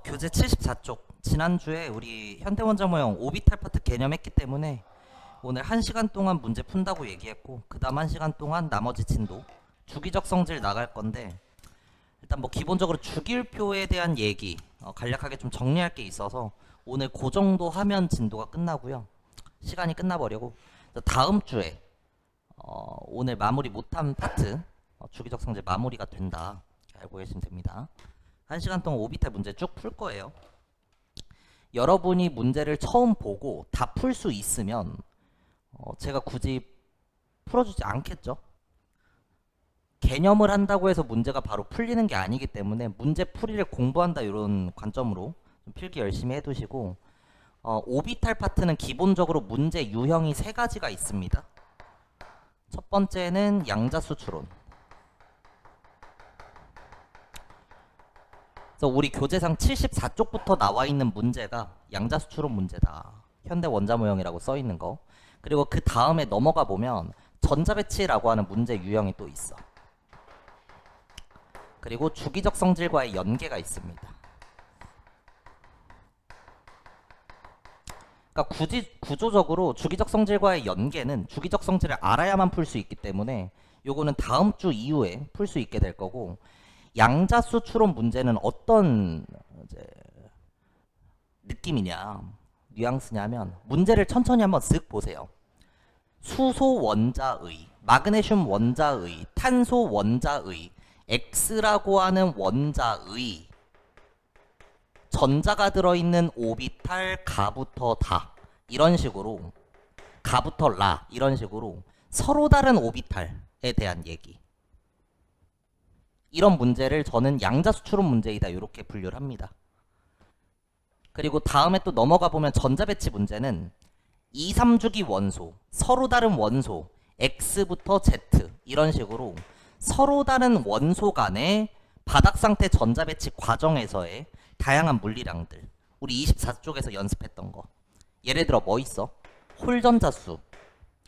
교재 74쪽. 지난주에 우리 현대원자 모형 오비탈 파트 개념했기 때문에 오늘 1시간 동안 문제 푼다고 얘기했고, 그 다음 1시간 동안 나머지 진도 주기적 성질 나갈 건데, 일단 뭐 기본적으로 주기율표에 대한 얘기 간략하게 좀 정리할 게 있어서 오늘 그 정도 하면 진도가 끝나고요. 시간이 끝나버리고 다음 주에 오늘 마무리 못한 파트 주기적 성질 마무리가 된다 알고 계시면 됩니다. 1시간 동안 오비탈 문제 쭉 풀 거예요. 여러분이 문제를 처음 보고 다 풀 수 있으면 제가 굳이 풀어주지 않겠죠. 개념을 한다고 해서 문제가 바로 풀리는 게 아니기 때문에 문제 풀이를 공부한다 이런 관점으로 좀 필기 열심히 해두시고, 오비탈 파트는 기본적으로 문제 유형이 3가지가 있습니다. 첫 번째는 양자수 추론. 그래서 우리 교재상 74쪽부터 나와 있는 문제가 양자수 추론 문제다. 현대 원자 모형이라고 써 있는 거. 그리고 그 다음에 넘어가 보면 전자배치라고 하는 문제 유형이 또 있어. 그리고 주기적 성질과의 연계가 있습니다. 그러니까 구조적으로 주기적 성질과의 연계는 주기적 성질을 알아야만 풀 수 있기 때문에 요거는 다음 주 이후에 풀 수 있게 될 거고, 양자수 추론 문제는 어떤 느낌이냐, 뉘앙스냐면, 문제를 천천히 한번 쓱 보세요. 수소 원자의, 마그네슘 원자의, 탄소 원자의, X라고 하는 원자의 전자가 들어있는 오비탈 가부터 다, 이런 식으로, 가부터 라, 이런 식으로 서로 다른 오비탈에 대한 얘기. 이런 문제를 저는 양자수 추론 문제이다 이렇게 분류를 합니다. 그리고 다음에 또 넘어가 보면 전자배치 문제는 2, 3주기 원소, 서로 다른 원소, X부터 Z, 이런 식으로 서로 다른 원소 간의 바닥상태 전자배치 과정에서의 다양한 물리량들, 우리 24쪽에서 연습했던 거. 예를 들어 뭐 있어? 홀전자수.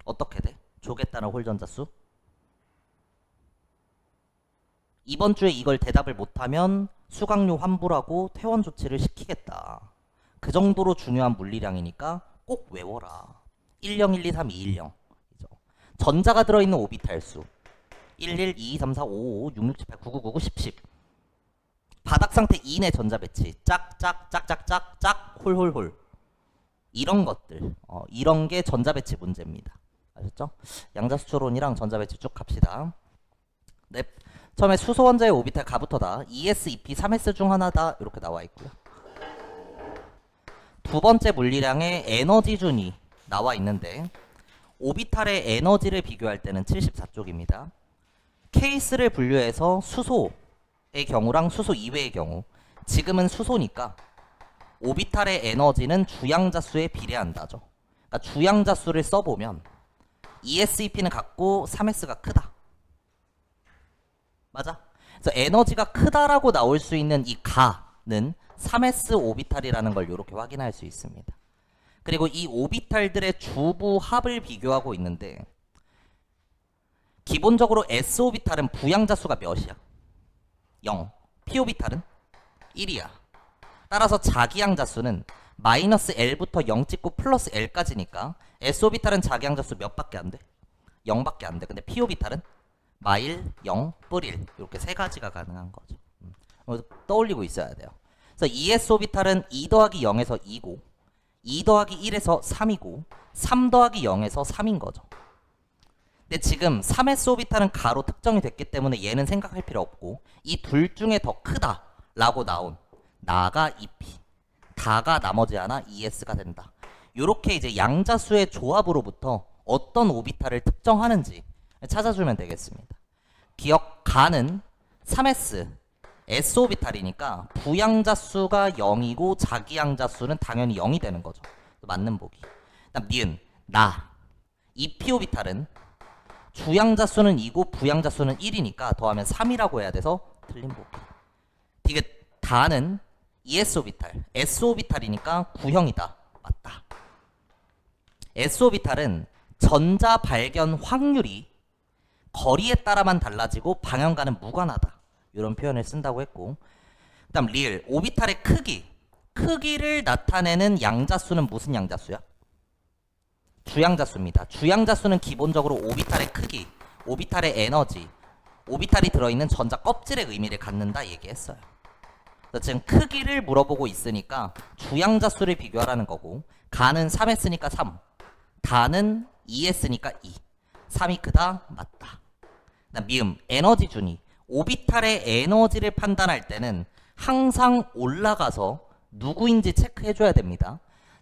어떻게 돼? 족에 따른 홀전자수? 이번 주에 이걸 대답을 못하면 수강료 환불하고 퇴원 조치를 시키겠다. 그 정도로 중요한 물리량이니까 꼭 외워라. 10, 1, 2, 3, 2, 1, 0. 전자가 들어있는 오비탈 수 11, 2, 3, 4, 5, 5, 6, 6, 7, 8, 9, 9, 9, 10, 10. 바닥 상태 이내 전자 배치 짝짝짝짝짝짝 홀홀홀, 이런 것들, 이런 게 전자 배치 문제입니다. 아셨죠? 양자수 추론이랑 전자 배치 쭉 갑시다. 네. 처음에 수소 원자의 오비탈 가부터다. 2s, 2p, 3s 중 하나다. 이렇게 나와 있고요. 두 번째 물리량의 에너지 준이 나와 있는데, 오비탈의 에너지를 비교할 때는 74쪽입니다. 케이스를 분류해서 수소의 경우랑 수소 이외의 경우, 지금은 수소니까 오비탈의 에너지는 주양자수에 비례한다죠. 그러니까 주양자수를 써보면 ES2P는 같고 3S가 크다. 맞아? 그래서 에너지가 크다라고 나올 수 있는 이 가는 3s 오비탈이라는 걸 이렇게 확인할 수 있습니다. 그리고 이 오비탈들의 주부 합을 비교하고 있는데, 기본적으로 s 오비탈은 부양자수가 몇이야? 0. p 오비탈은 1이야. 따라서 자기양자수는 마이너스 L부터 0 찍고 플러스 L까지니까 s 오비탈은 자기양자수 몇 밖에 안 돼? 0밖에 안 돼. 근데 p 오비탈은 마일, 0, 뿔1, 이렇게 3가지가 가능한 거죠. 떠올리고 있어야 돼요. 그래서 2s 오비탈은 2 더하기 0에서 2고, 2 더하기 1에서 3이고, 3 더하기 0에서 3인 거죠. 근데 지금 3s 오비탈은 가로 특정이 됐기 때문에 얘는 생각할 필요 없고, 이 둘 중에 더 크다라고 나온 나가 2p, 다가 나머지 하나 2s가 된다. 이렇게 이제 양자수의 조합으로부터 어떤 오비탈을 특정하는지 찾아주면 되겠습니다. 기억, 가는 3s, s 오비탈이니까 부양자수가 0이고 자기양자수는 당연히 0이 되는 거죠. 맞는 보기. 그다음 니은, 나, 2p 오비탈은 주양자수는 2고 부양자수는 1이니까 더하면 3이라고 해야 돼서 틀린 보기. 디귿, 다는 ES 오비탈, S 오비탈이니까 구형이다. 맞다. S 오비탈은 전자 발견 확률이 거리에 따라만 달라지고 방향과는 무관하다. 이런 표현을 쓴다고 했고, 그다음 리을 오비탈의 크기를 나타내는 양자수는 무슨 양자수야? 주양자수입니다. 주양자수는 기본적으로 오비탈의 크기, 오비탈의 에너지, 오비탈이 들어있는 전자 껍질의 의미를 갖는다 얘기했어요. 그래서 지금 크기를 물어보고 있으니까 주양자수를 비교하라는 거고, 가는 3했으니까 3, 다는 2했으니까 2. 3이 크다? 맞다. 그다음 미음 에너지 준위. 오비탈의 에너지를 판단할 때는 항상 올라가서 누구인지 체크해줘야 됩니다.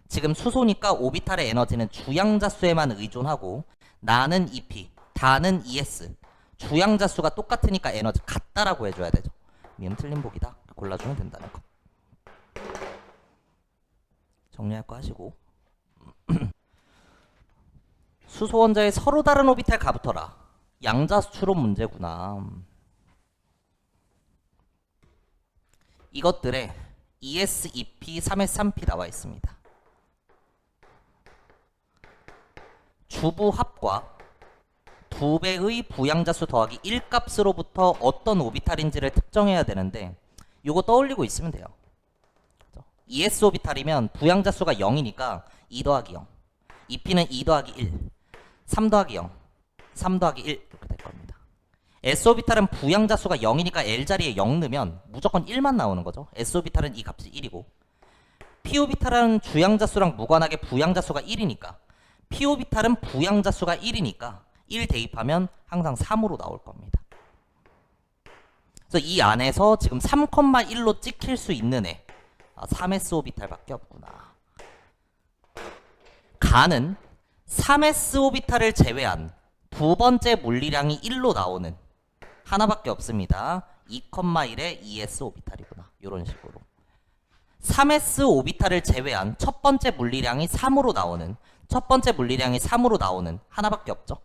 지금 수소니까 오비탈의 에너지는 주양자수에만 의존하고, 나는 EP, 다는 ES. 주양자수가 똑같으니까 에너지 같다라고 해줘야 되죠. 미음 틀린 복이다. 골라주면 된다는 거. 정리할 거 하시고. 수소 원자의 서로 다른 오비탈 가부터라. 양자수 추론 문제구나. 이것들에 ES, EP, 3S, 3P 나와 있습니다. 주부 합과 2배의 부양자수 더하기 1값으로부터 어떤 오비탈인지를 특정해야 되는데, 이거 떠올리고 있으면 돼요. ES 오비탈이면 부양자수가 0이니까 2 더하기 0, EP는 2 더하기 1, 3 더하기 0, 3 더하기 1 이렇게 될 겁니다. S 오비탈은 부양자수가 0이니까 L 자리에 0 넣으면 무조건 1만 나오는 거죠. S 오비탈은 이 값이 1이고, P 오비탈은 주양자수랑 무관하게 부양자수가 1이니까 P 오비탈은 부양자수가 1이니까 1 대입하면 항상 3으로 나올 겁니다. 그래서 이 안에서 지금 3,1로 찍힐 수 있는 애, 3s 오비탈밖에 없구나. 가는 3s 오비탈을 제외한 두 번째 물리량이 1로 나오는 하나밖에 없습니다. 2,1의 2s 오비탈이구나. 이런 식으로 3s 오비탈을 제외한 첫 번째 물리량이 3으로 나오는, 첫 번째 물리량이 3으로 나오는 하나밖에 없죠.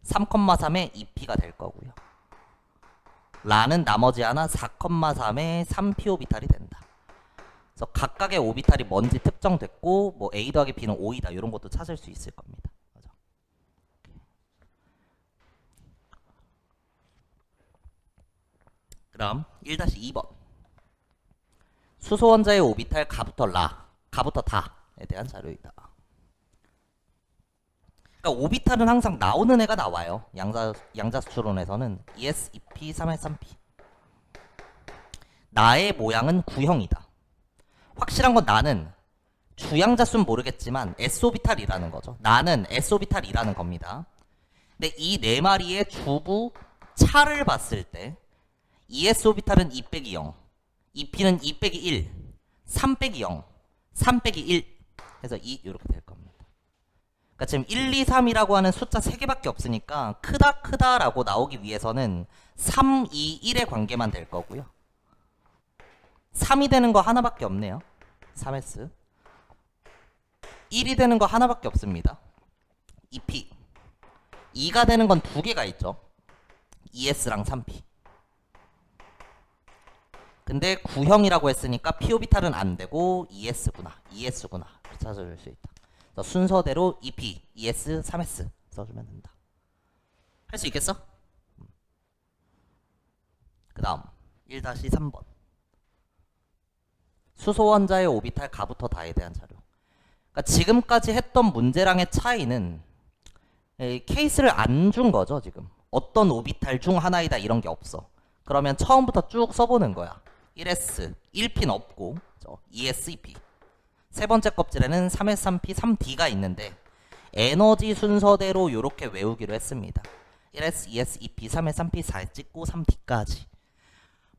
3,3의 2p가 될 거고요. 라는 나머지 하나 4,3의 3p 오비탈이 된다. 그래서 각각의 오비탈이 뭔지 특정됐고, 뭐 a 더하기 b는 5이다 이런 것도 찾을 수 있을 겁니다. 맞아. 그럼 1-2번 수소 원자의 오비탈 가부터 라, 가부터 다에 대한 자료이다. 그러니까 오비탈은 항상 나오는 애가 나와요. 양자수 추론에서는 ES, EP, 3S, 3P. 나의 모양은 구형이다. 확실한 건 나는 주양자수는 모르겠지만 S오비탈이라는 거죠. 나는 S오비탈이라는 겁니다. 근데 이 네 마리의 주부 차를 봤을 때 ES오비탈은 2 빼기 0, EP는 2 빼기 1, 3 빼기 0, 3 빼기 1 해서 2 이렇게 될 겁니다. 그러니까 지금 1, 2, 3이라고 하는 숫자 3개밖에 없으니까 크다라고 나오기 위해서는 3, 2, 1의 관계만 될 거고요. 3이 되는 거 하나밖에 없네요. 3S. 1이 되는 거 하나밖에 없습니다. EP. 2가 되는 건 2개가 있죠. ES랑 3P. 근데 구형이라고 했으니까 P오비탈은 안 되고 ES구나. ES구나. 찾아줄 수 있다. 순서대로 EP, ES, 3S 써주면 된다. 할 수 있겠어? 그 다음 1-3번 수소 원자의 오비탈 가부터 다에 대한 자료. 그러니까 지금까지 했던 문제랑의 차이는 케이스를 안 준 거죠. 지금 어떤 오비탈 중 하나이다 이런 게 없어. 그러면 처음부터 쭉 써보는 거야. 1S, 1P는 없고 2S, 2P. 세 번째 껍질에는 3S, 3P, 3D가 있는데 에너지 순서대로 이렇게 외우기로 했습니다. 1S, 2S, 2P, 3S, 3P, 4S 찍고 3D까지.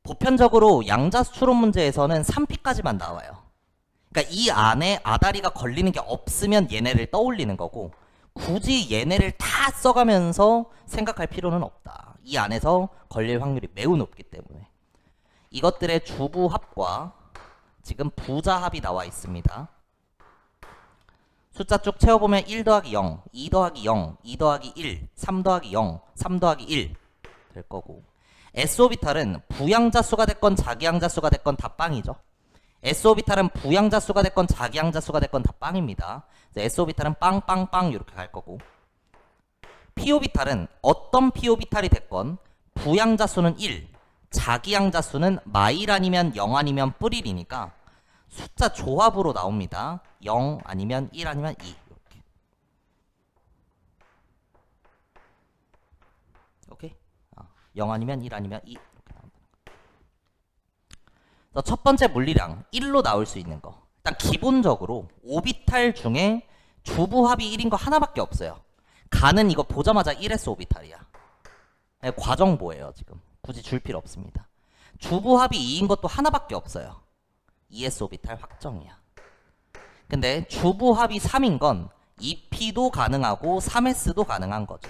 보편적으로 양자수 추론 문제에서는 3P까지만 나와요. 그러니까 이 안에 아다리가 걸리는 게 없으면 얘네를 떠올리는 거고, 굳이 얘네를 다 써가면서 생각할 필요는 없다. 이 안에서 걸릴 확률이 매우 높기 때문에. 이것들의 주부합과 지금 부자합이 나와 있습니다. 숫자 쭉 채워보면 1 더하기 0, 2 더하기 0, 2 더하기 1, 3 더하기 0, 3 더하기 1 될 거고, S오비탈은 부양자수가 됐건 자기양자수가 됐건 다 빵이죠. S오비탈은 부양자수가 됐건 자기양자수가 됐건 다 빵입니다. S오비탈은 빵빵빵 이렇게 갈 거고, P오비탈은 어떤 P오비탈이 됐건 부양자수는 1, 자기양자수는 마일 아니면 0 아니면 뿔1이니까 숫자 조합으로 나옵니다. 0 아니면 1 아니면 2 이렇게. 오케이? 0 아니면 1 아니면 2 이렇게 나온다. 첫 번째 물리량 1로 나올 수 있는 거. 일단 기본적으로 오비탈 중에 주부합이 1인 거 하나밖에 없어요. 가는 이거 보자마자 1s 오비탈이야. 과정보예요 지금. 굳이 줄 필요 없습니다. 주부합이 2인 것도 하나밖에 없어요. 2s 오비탈 확정이야. 근데 주부합이 3인 건 2p도 가능하고 3s도 가능한 거죠.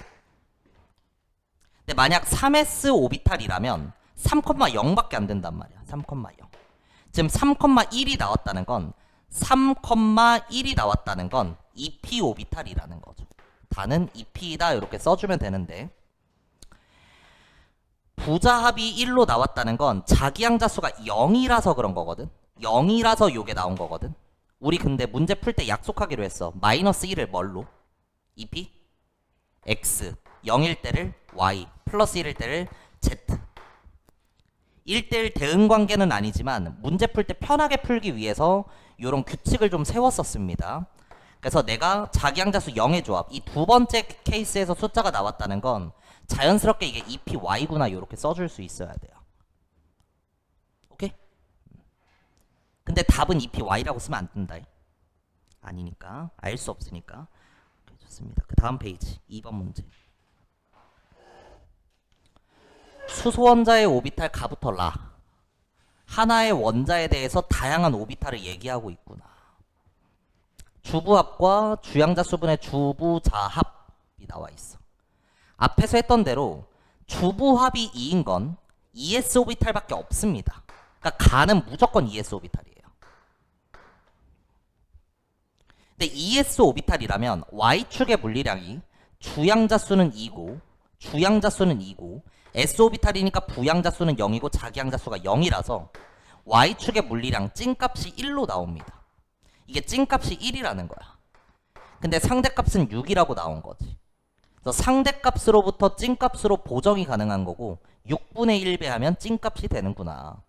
근데 만약 3s 오비탈이라면 3,0밖에 안 된단 말이야. 3,0. 지금 3,1이 나왔다는 건 3,1이 나왔다는 건 2p 오비탈이라는 거죠. 다는 2p이다 이렇게 써주면 되는데, 부자합이 1로 나왔다는 건 자기양자수가 0이라서 그런 거거든. 0이라서 요게 나온 거거든. 우리 근데 문제 풀 때 약속하기로 했어. 마이너스 1을 뭘로? 2p? x 0일 때를 y 플러스 1일 때를 z. 1대1 대응 관계는 아니지만 문제 풀 때 편하게 풀기 위해서 이런 규칙을 좀 세웠었습니다. 그래서 내가 자기양자수 0의 조합, 이 두 번째 케이스에서 숫자가 나왔다는 건 자연스럽게 이게 2py구나 이렇게 써줄 수 있어야 돼요. 오케이? 근데 답은 2py라고 쓰면 안 된다. 아니니까, 알 수 없으니까. 오케이, 좋습니다. 그 다음 페이지 2번 문제. 수소 원자의 오비탈 가부터 라. 하나의 원자에 대해서 다양한 오비탈을 얘기하고 있구나. 주부합과 주양자수분의 주부자합이 나와 있어. 앞에서 했던 대로 주부합이 2인 건 ES 오비탈밖에 없습니다. 그러니까 가는 무조건 ES 오비탈이에요. 근데 ES 오비탈이라면 Y축의 물리량이 주양자수는 2고 주양자수는 2고 S 오비탈이니까 부양자수는 0이고 자기양자수가 0이라서 Y축의 물리량 찐값이 1로 나옵니다. 이게 찐값이 1이라는 거야. 근데 상대값은 6이라고 나온 거지. 그래서 상대값으로부터 찐값으로 보정이 가능한 거고 6분의 1 배하면 찐값이 되는구나.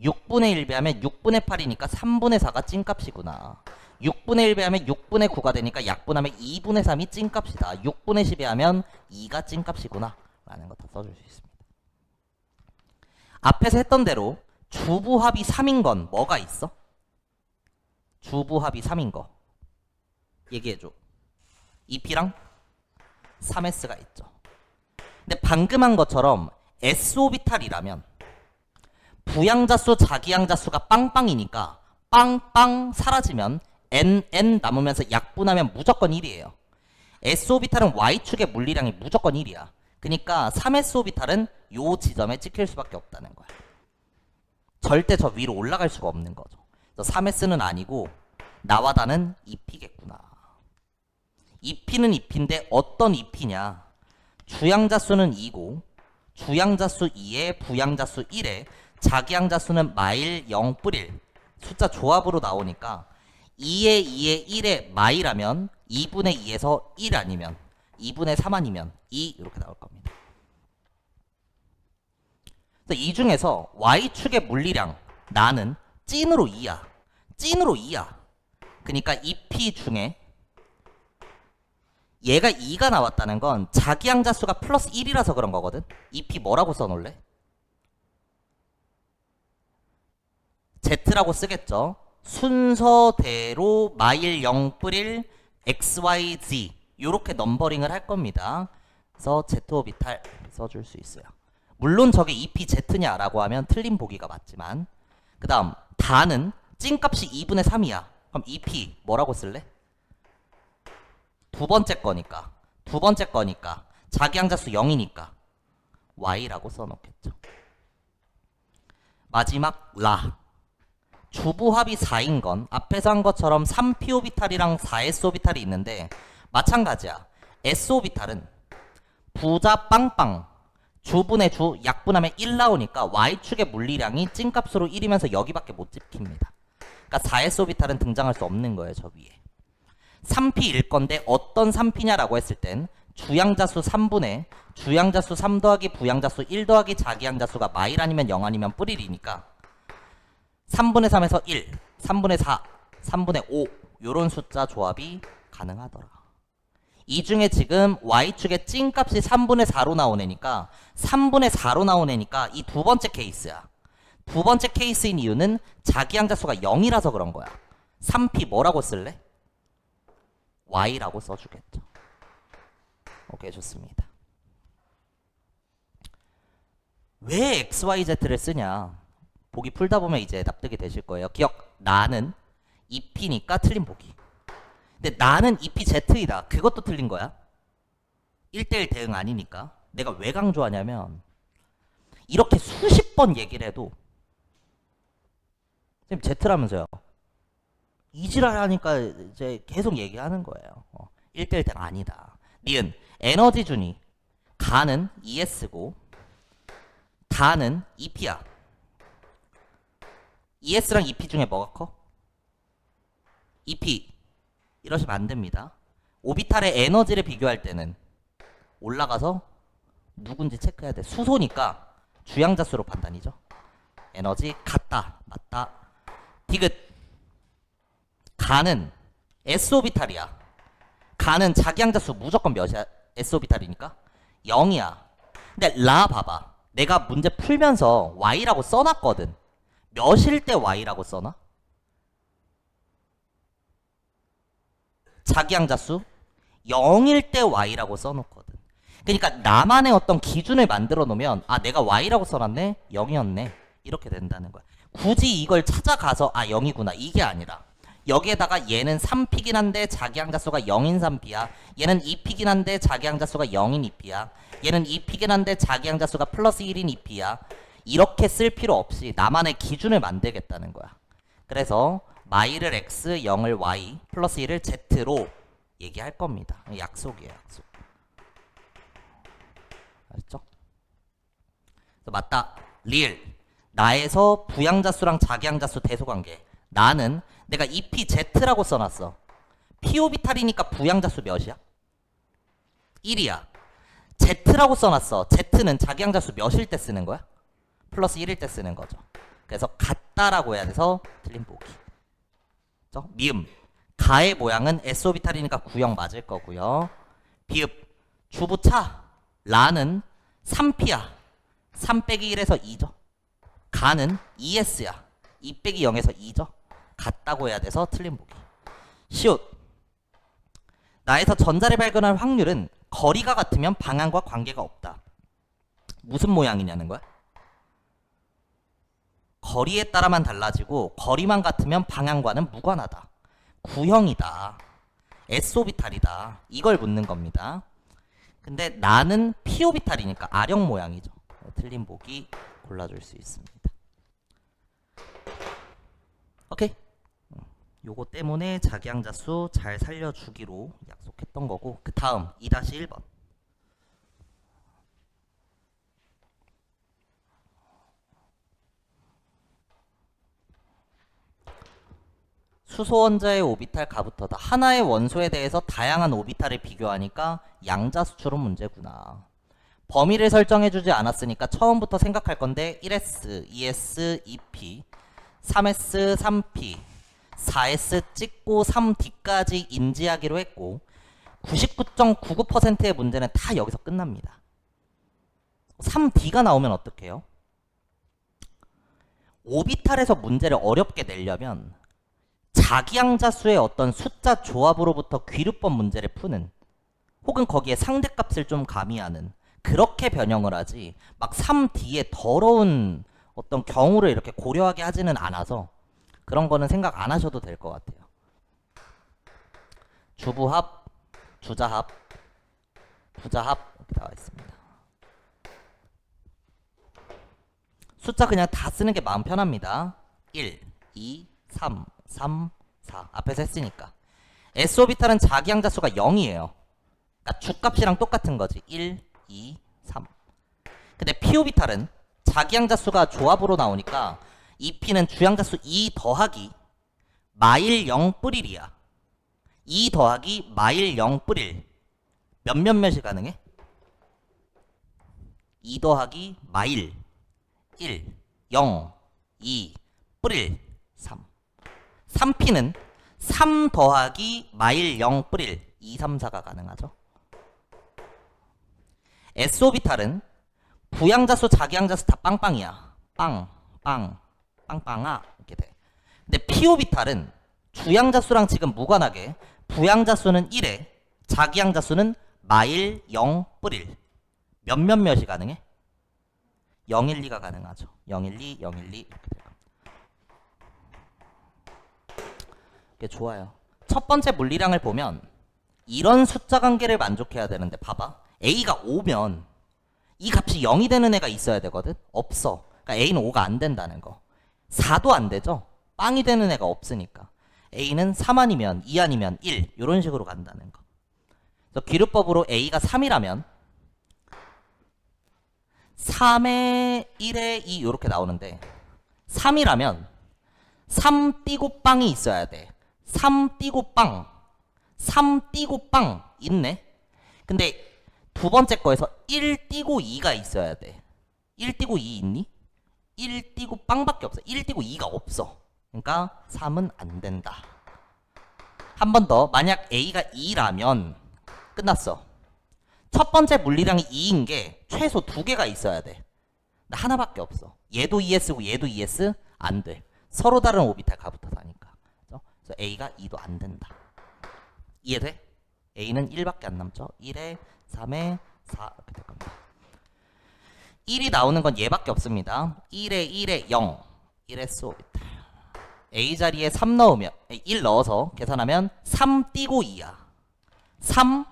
6분의 1 배하면 6분의 8이니까 3분의 4가 찐값이구나. 6분의 1 배하면 6분의 9가 되니까 약분하면 2분의 3이 찐값이다. 6분의 10 배하면 2가 찐값이구나 라는 거 다 써줄 수 있습니다. 앞에서 했던 대로 주부합이 3인 건 뭐가 있어? 주부합이 3인 거 얘기해줘. 2p랑 3s가 있죠. 근데 방금 한 것처럼 S오비탈이라면 부양자수 자기양자수가 빵빵이니까 빵빵 사라지면 n 남으면서 약분하면 무조건 1이에요. S오비탈은 Y축의 물리량이 무조건 1이야. 그러니까 3S오비탈은 요 지점에 찍힐 수밖에 없다는 거야. 절대 저 위로 올라갈 수가 없는 거죠. 그래서 3S는 아니고 나와 다는 2p겠구나. 2p는 2p인데 어떤 2p냐? 주양자수는 2고 주양자수 2에 부양자수 1에 자기양자수는 마일 0 뿔1 숫자 조합으로 나오니까 2에 2에 1에 마일하면 2분의 2에서 1 아니면 2분의 3 아니면 2 이렇게 나올 겁니다. 그래서 이 중에서 Y축의 물리량 나는 찐으로 2야. 찐으로 2야. 그러니까 2p 중에 얘가 2가 나왔다는 건 자기양자수가 플러스 1이라서 그런 거거든. 2p 뭐라고 써놓을래? Z라고 쓰겠죠. 순서대로 마일 0 뿔1 XYZ 요렇게 넘버링을 할 겁니다. 그래서 Z오비탈 써줄 수 있어요. 물론 저게 2pZ냐 라고 하면 틀린 보기가 맞지만, 그 다음 다는 찐값이 2분의 3이야. 그럼 2p 뭐라고 쓸래? 두 번째 거니까 자기양자수 0이니까 y라고 써놓겠죠. 마지막 라. 주부합이 4인 건 앞에서 한 것처럼 3p 오비탈이랑 4s 오비탈이 있는데 마찬가지야. s 오비탈은 부자 빵빵 주분의 주 약분하면 1 나오니까 y축의 물리량이 찐값으로 1이면서 여기밖에 못 찍힙니다. 그러니까 4s 오비탈은 등장할 수 없는 거예요. 저 위에 3p일 건데 어떤 3p냐라고 했을 땐 주양자수 3분의 주양자수 3 더하기 부양자수 1 더하기 자기양자수가 마일 아니면 0 아니면 뿌릴이니까 3분의 3에서 1, 3분의 4, 3분의 5 요런 숫자 조합이 가능하더라. 이 중에 지금 y축의 찐값이 3분의 4로 나온 애니까 3분의 4로 나온 애니까 이 두 번째 케이스야. 두 번째 케이스인 이유는 자기양자수가 0이라서 그런 거야. 3p 뭐라고 쓸래? y라고 써주겠죠. 오케이, 좋습니다. 왜 xyz를 쓰냐? 보기 풀다 보면 이제 납득이 되실 거예요. 기억, 나는 2p니까 틀린 보기. 근데 나는 2pz이다. 그것도 틀린 거야. 1대1 대응 아니니까. 내가 왜 강조하냐면 이렇게 수십 번 얘기를 해도 선생님 z라면서요. 이지랄 하니까 이제 계속 얘기하는 거예요. 1대1 대응 아니다. 니은 에너지 준이 가는 ES고 다는 EP야. ES랑 EP 중에 뭐가 커? EP. 이러시면 안 됩니다. 오비탈의 에너지를 비교할 때는 올라가서 누군지 체크해야 돼. 수소니까 주양자수로 판단이죠. 에너지 같다, 맞다. 디귿. 가는 S오비탈이야. 가는 자기양자수 무조건 몇이야? S오비탈이니까 0이야. 근데 라 봐봐. 내가 문제 풀면서 Y라고 써놨거든. 몇일 때 Y라고 써놔? 자기양자수 0일 때 Y라고 써놓거든. 그러니까 나만의 어떤 기준을 만들어 놓으면 아 내가 Y라고 써놨네? 0이었네. 이렇게 된다는 거야. 굳이 이걸 찾아가서 아 0이구나 이게 아니라 여기에다가 얘는 3p긴 한데 자기양자수가 0인 3p야. 얘는 2p긴 한데 자기양자수가 0인 2p야. 얘는 2p긴 한데 자기양자수가 플러스 1인 2p야. 이렇게 쓸 필요 없이 나만의 기준을 만들겠다는 거야. 그래서 마일을 x, 0을 y, 플러스 1을 z로 얘기할 겁니다. 약속이에요, 약속. 알았죠? 맞다. 리을. 나에서 부양자수랑 자기양자수 대소관계. 나는 내가 2pz라고 써놨어. p오비탈이니까 부양자수 몇이야? 1이야. z라고 써놨어. z는 자기양자수 몇일 때 쓰는 거야? 플러스 1일 때 쓰는 거죠. 그래서 같다라고 해야 돼서 틀린 보기. 미음. 가의 모양은 S오비탈이니까 구형 맞을 거고요. 비읍. 주부차. 라는 3p야. 3 빼기 1에서 2죠. 가는 ES야. 2 빼기 0에서 2죠. 같다고 해야 돼서 틀린 보기. 시옷. 나에서 전자를 발견할 확률은 거리가 같으면 방향과 관계가 없다. 무슨 모양이냐는 거야? 거리에 따라만 달라지고 거리만 같으면 방향과는 무관하다. 구형이다. S오비탈이다. 이걸 묻는 겁니다. 근데 나는 P오비탈이니까 R형 모양이죠. 틀린 보기 골라줄 수 있습니다. 오케이. 요거 때문에 자기양자수 잘 살려주기로 약속했던 거고 그 다음 2-1번. 수소 원자의 오비탈 가부터다. 하나의 원소에 대해서 다양한 오비탈을 비교하니까 양자수처럼 문제구나. 범위를 설정해주지 않았으니까 처음부터 생각할 건데 1s, 2s, 2p, 3s, 3p, 4s 찍고 3d까지 인지하기로 했고 99.99%의 문제는 다 여기서 끝납니다. 3d가 나오면 어떡해요? 오비탈에서 문제를 어렵게 내려면 자기양자수의 어떤 숫자 조합으로부터 귀류법 문제를 푸는 혹은 거기에 상대값을 좀 가미하는 그렇게 변형을 하지 막 3D의 더러운 어떤 경우를 이렇게 고려하게 하지는 않아서 그런 거는 생각 안 하셔도 될 것 같아요. 주부합, 주자합, 부자합 이렇게 나와 있습니다. 숫자 그냥 다 쓰는 게 마음 편합니다. 1, 2, 3, 3, 4 앞에서 했으니까 S오비탈은 자기양자수가 0이에요. 그러니까 주값이랑 똑같은 거지. 1, 2, 3. 근데 P오비탈은 자기양자수가 조합으로 나오니까 이 P는 주양자수 2 더하기 마일 0 뿌릴이야. 2 더하기 마일 0 뿌릴 몇이 가능해? 2 더하기 마일 1 0 2 뿌릴 3 3p는 3 더하기 마일 0 뿌릴 2 3 4가 가능하죠. S오비탈은 부양자수 자기양자수 다 빵빵이야. 빵빵아 이렇게 돼. 근데 P오비탈은 주양자수랑 지금 무관하게 부양자수는 1에 자기양자수는 마일 0 뿌릴 몇이 가능해? 0, 1, 2가 가능하죠. 0, 1, 2, 0, 1, 2 이렇게 돼요. 이게 좋아요. 첫 번째 물리량을 보면 이런 숫자 관계를 만족해야 되는데 봐봐. A가 5면 이 값이 0이 되는 애가 있어야 되거든? 없어. 그러니까 A는 5가 안 된다는 거. 4도 안 되죠? 빵이 되는 애가 없으니까. A는 3 아니면 2 아니면 1 이런 식으로 간다는 거. 그래서 기루법으로 A가 3이라면 3에 1에 2 이렇게 나오는데 3이라면 3 띄고 빵이 있어야 돼. 3 띄고 빵 3 띄고 빵 있네. 근데 두 번째 거에서 1 띄고 2가 있어야 돼. 1 띄고 2 있니? 1 띄고 빵밖에 없어. 1 띄고 2가 없어. 그러니까 3은 안 된다. 한 번 더. 만약 A가 2라면 끝났어. 첫 번째 물리량이 2인 게 최소 2개가 있어야 돼. 근데 하나밖에 없어. 얘도 ES고 얘도 ES 안 돼. 서로 다른 오비탈 가부터 다니까. 그래서 A가 2도 안 된다. 이해돼? A는 1밖에 안 남죠. 1에 3에 4 이렇게 될 겁니다. 1이 나오는 건 얘밖에 없습니다. 1에 0 1S 오비탈. A 자리에 3 넣으면 1 넣어서 계산하면 3 띄고 2야. 3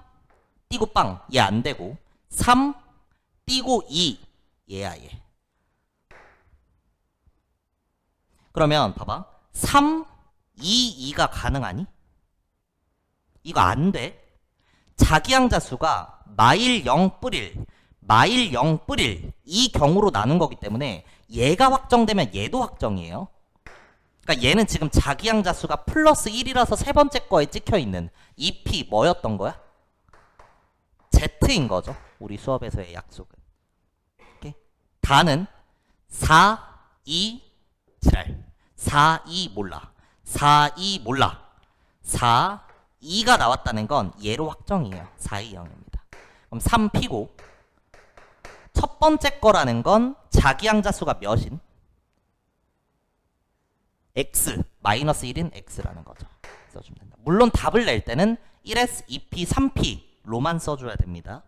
띄고 빵 얘 안 되고 3 띄고 2 얘야 얘. 그러면 봐봐. 3 2 2가 가능하니? 이거 안 돼. 자기양자수가 마일 0 뿌릴 이 경우로 나눈 거기 때문에 얘가 확정되면 얘도 확정이에요. 그러니까 얘는 지금 자기양자수가 플러스 1이라서 세 번째 거에 찍혀있는 이 P 뭐였던 거야? Z인 거죠. 우리 수업에서의 약속은. 오케이? 다는 4, 2, 지랄. 4, 2 몰라. 4, 2 몰라. 4, 2가 나왔다는 건 얘로 확정이에요. 4, 2, 0입니다. 그럼 3P고 첫 번째 거라는 건 자기양자수가 몇인? X, 마이너스 1인 X라는 거죠. 써주면 된다. 물론 답을 낼 때는 1S, 2P, 3P로만 써줘야 됩니다.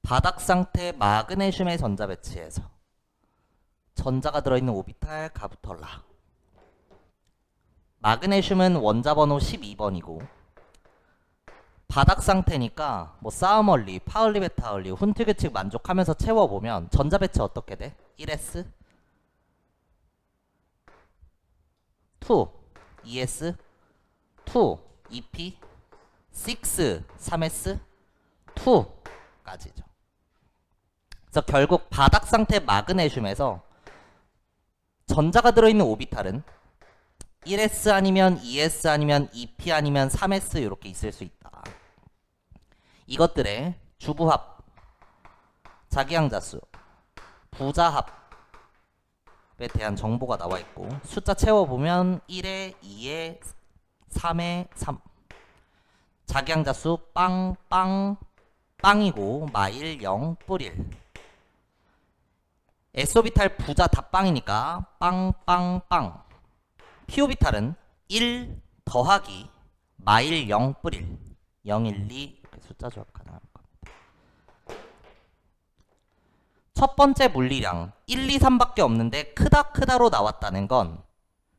바닥 상태 마그네슘의 전자 배치에서 전자가 들어있는 오비탈 가부털라. 마그네슘은 원자 번호 12번이고 바닥 상태니까 뭐 싸움얼리, 파울리, 베타얼리, 훈트 규칙 만족하면서 채워보면 전자 배치 어떻게 돼? 1S 2 2S 2 2P 6 3S 2까지죠. 그래서 결국 바닥 상태 마그네슘에서 전자가 들어있는 오비탈은 1S 아니면 2S 아니면 2P 아니면 3S 이렇게 있을 수 있다. 이것들의 주부합, 자기양자수, 부자합에 대한 정보가 나와 있고 숫자 채워보면 1에 2에 3에 3 자기양자수 빵이고 마일 0 뿌릴 S오비탈 부자 다 빵이니까 빵 P오비탈은 1 더하기 마일 0 뿌릴 0, 1, 2 이렇게 숫자 조합 가능한 겁니다. 첫 번째 물리량 1, 2, 3밖에 없는데 크다로 나왔다는 건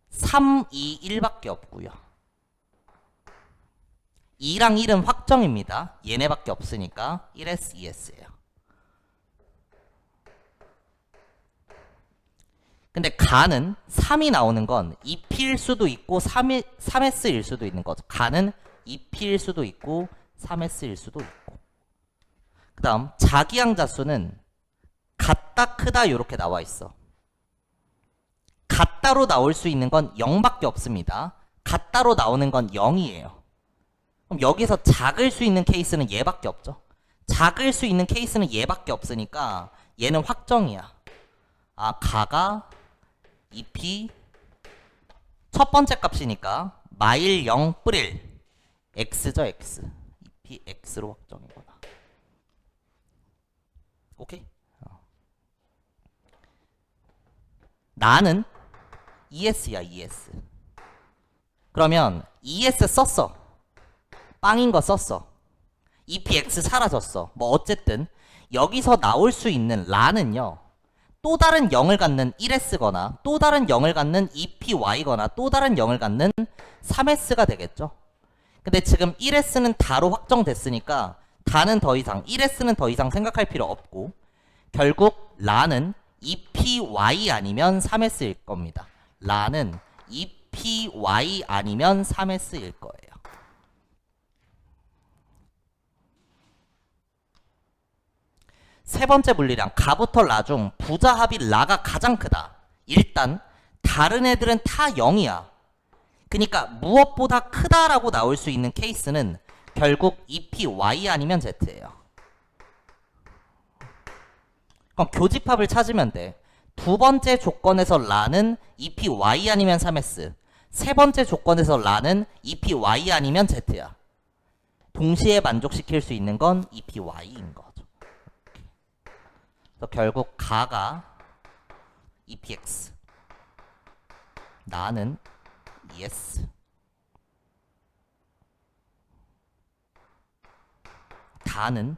3, 2, 1밖에 없고요. 2랑 1은 확정입니다. 얘네밖에 없으니까 1S, 2S예요. 근데 가는 3이 나오는 건 2P일 수도 있고 3S일 수도 있는 거죠. 가는 2P일 수도 있고 3S일 수도 있고. 그 다음 자기양자수는 같다 크다 이렇게 나와 있어. 같다로 나올 수 있는 건 0밖에 없습니다. 같다로 나오는 건 0이에요. 그럼 여기서 작을 수 있는 케이스는 얘밖에 없죠. 작을 수 있는 케이스는 얘밖에 없으니까 얘는 확정이야. 아, 가가 2p 첫 번째 값이니까 마일 0 뿌릴 x죠, x. 2p x로 확정이거나. 오케이? 나는 ES야, ES. 그러면 ES 썼어. 빵인 거 썼어. EPX 사라졌어. 뭐 어쨌든 여기서 나올 수 있는 라는요. 또 다른 0을 갖는 1S거나 또 다른 0을 갖는 EPY거나 또 다른 0을 갖는 3S가 되겠죠. 근데 지금 1S는 다로 확정됐으니까 다는 더 이상 1S는 더 이상 생각할 필요 없고 결국 라는 EPY 아니면 3S일 겁니다. 라는 EPY 아니면 3S일 거예요. 세 번째 물리량 가부터 라 중 부자 합이 라가 가장 크다. 일단 다른 애들은 다 0이야. 그러니까 무엇보다 크다라고 나올 수 있는 케이스는 결국 EPY 아니면 Z예요. 그럼 교집합을 찾으면 돼. 두 번째 조건에서 라는 EPY 아니면 3S. 세 번째 조건에서 라는 EPY 아니면 Z야. 동시에 만족시킬 수 있는 건 EPY인 거죠. 그래서 결국 가가 EPX, 나는 ES, 다는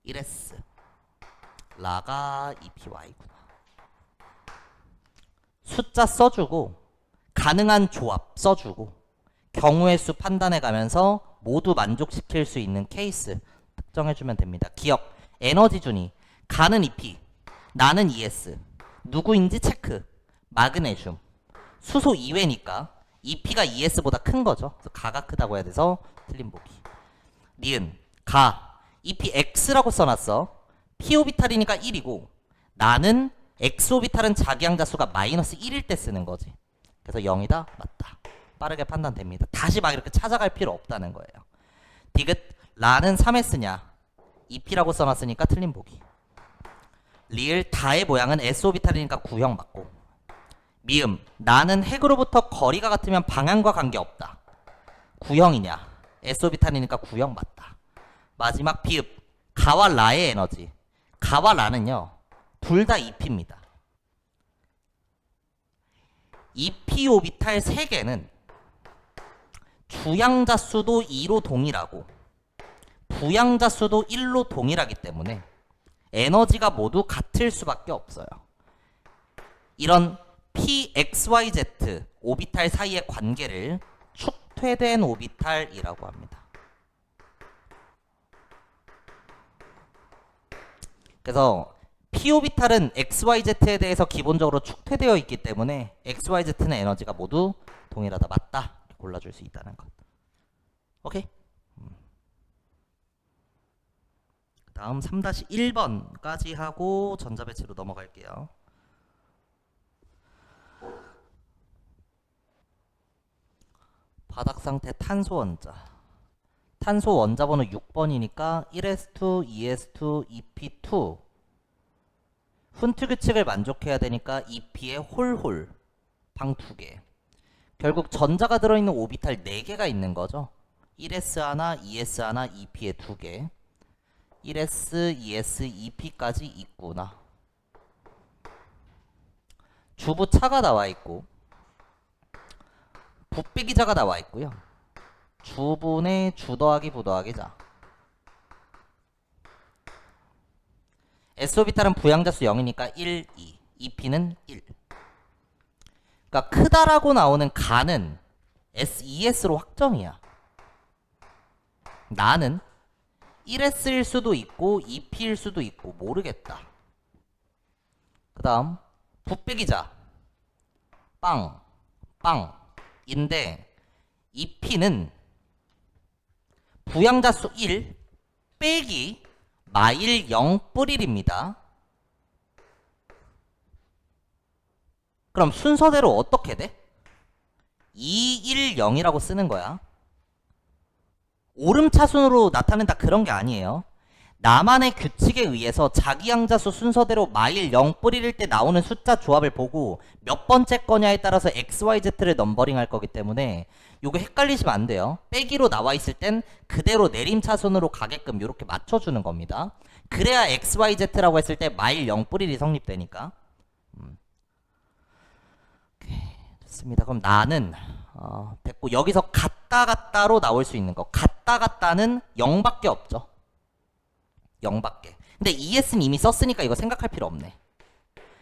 1S, 라가 EPY구나. 숫자 써주고 가능한 조합 써주고 경우의 수 판단해 가면서 모두 만족시킬 수 있는 케이스 특정해주면 됩니다. 기억, 에너지 준위, 가는 EP, 나는 ES, 누구인지 체크, 마그네슘, 수소 2회니까 EP가 ES보다 큰 거죠. 그래서 가가 크다고 해야 돼서 틀린 보기. 니은, 가, EPX라고 써놨어. P오비탈이니까 1이고 나는 X오비탈은 자기항자수가 마이너스 1일 때 쓰는 거지. 그래서 0이다? 맞다. 빠르게 판단됩니다. 다시 막 이렇게 찾아갈 필요 없다는 거예요. 디귿, 라는 3S냐? EP라고 써놨으니까 틀린 보기. 리을, 다의 모양은 S오비탈이니까 구형 맞고. 미음, 나는 핵으로부터 거리가 같으면 방향과 관계없다. 구형이냐? S오비탈이니까 구형 맞다. 마지막 비읍, 가와 라의 에너지. 가와 라는요. 둘 다 EP입니다. EP 오비탈 3개는 주양자수도 2로 동일하고 부양자수도 1로 동일하기 때문에 에너지가 모두 같을 수밖에 없어요. 이런 PXYZ 오비탈 사이의 관계를 축퇴된 오비탈이라고 합니다. 그래서 P오비탈은 XYZ에 대해서 기본적으로 축퇴되어 있기 때문에 XYZ는 에너지가 모두 동일하다. 맞다. 골라줄 수 있다는 것. 오케이? 다음 3-1번까지 하고 전자배치로 넘어갈게요. 바닥상태 탄소 원자. 탄소 원자 번호 6번이니까 1s2, 2s2, EP2. 훈트 규칙을 만족해야 되니까 EP의 홀홀 방 2개. 결국 전자가 들어있는 오비탈 4개가 있는 거죠. 1s 하나, 2s 하나, EP의 2개. 1s, 2s, EP까지 있구나. 주부 차가 나와 있고 부빼기자가 나와 있고요. 주분의 주 더하기 부 더하기 자. S오비탈은 부양자수 0이니까 1, 2. EP는 1. 그러니까 크다라고 나오는 가는 SES로 확정이야. 나는 1S일 수도 있고 2P일 수도 있고 모르겠다. 그 다음 부빼기자 빵, 빵인데 EP는 부양자수 1 빼기 마일 0 뿌릴입니다. 그럼 순서대로 어떻게 돼? 2, 1, 0이라고 쓰는 거야. 오름차순으로 나타낸다 그런 게 아니에요. 나만의 규칙에 의해서 자기 양자수 순서대로 마일 0 뿌릴 때 나오는 숫자 조합을 보고 몇 번째 거냐에 따라서 XYZ를 넘버링 할 거기 때문에 요거 헷갈리시면 안 돼요. 빼기로 나와 있을 땐 그대로 내림차순으로 가게끔 이렇게 맞춰주는 겁니다. 그래야 XYZ라고 했을 때 마일 0 뿌릴이 성립되니까. 오케이, 좋습니다. 그럼 나는 됐고 여기서 갔다 갔다로 나올 수 있는 거 갔다 갔다는 0밖에 없죠. 0밖에. 근데 ES는 이미 썼으니까 이거 생각할 필요 없네.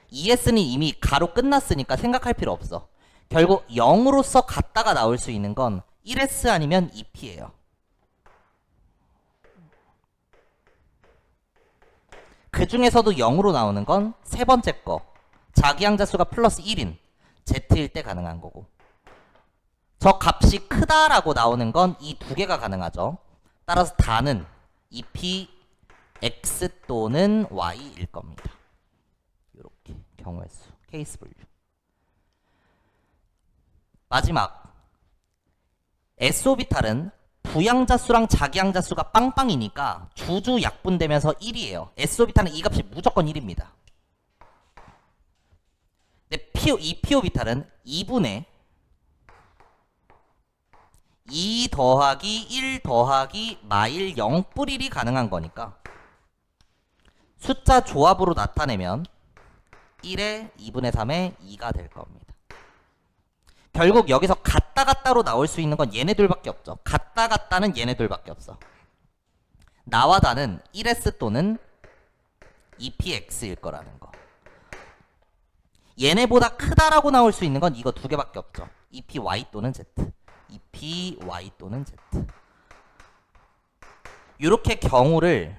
ES는 이미 가로 끝났으니까 생각할 필요 없어. 결국 0으로서 갔다가 나올 수 있는 건 1S 아니면 2P예요. 그 중에서도 0으로 나오는 건 세 번째 거. 자기 양자수가 플러스 1인 Z일 때 가능한 거고. 저 값이 크다라고 나오는 건 이 두 개가 가능하죠. 따라서 다는 2P X 또는 Y일 겁니다. 이렇게 경우의 수, 케이스 분류. 마지막 S오비탈은 부양자수랑 자기양자수가 빵빵이니까 주주 약분되면서 1이에요. S오비탈은 이 값이 무조건 1입니다. 근데 이 P오비탈은 2분의 2 더하기 1 더하기 마일 0 뿌릴이 가능한 거니까 숫자 조합으로 나타내면 1에 2분의 3에 2가 될 겁니다. 결국 여기서 갔다 갔다로 나올 수 있는 건 얘네들밖에 없죠. 갔다 갔다는 얘네들밖에 없어. 나와 다는 1S 또는 2PX일 거라는 거. 얘네보다 크다라고 나올 수 있는 건 이거 두 개밖에 없죠. 2PY 또는 Z. 2PY 또는 Z. 이렇게 경우를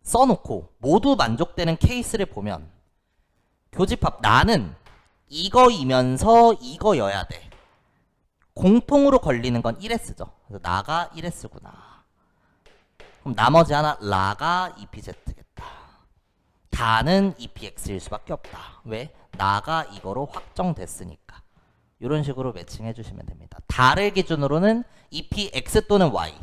써놓고 모두 만족되는 케이스를 보면 교집합 나는 이거이면서 이거여야 돼. 공통으로 걸리는 건 1S죠. 그래서 나가 1S구나. 그럼 나머지 하나 라가 2PZ겠다. 다는 2PX일 수밖에 없다. 왜? 나가 이거로 확정됐으니까. 이런 식으로 매칭해 주시면 됩니다. 다를 기준으로는 2PX 또는 Y.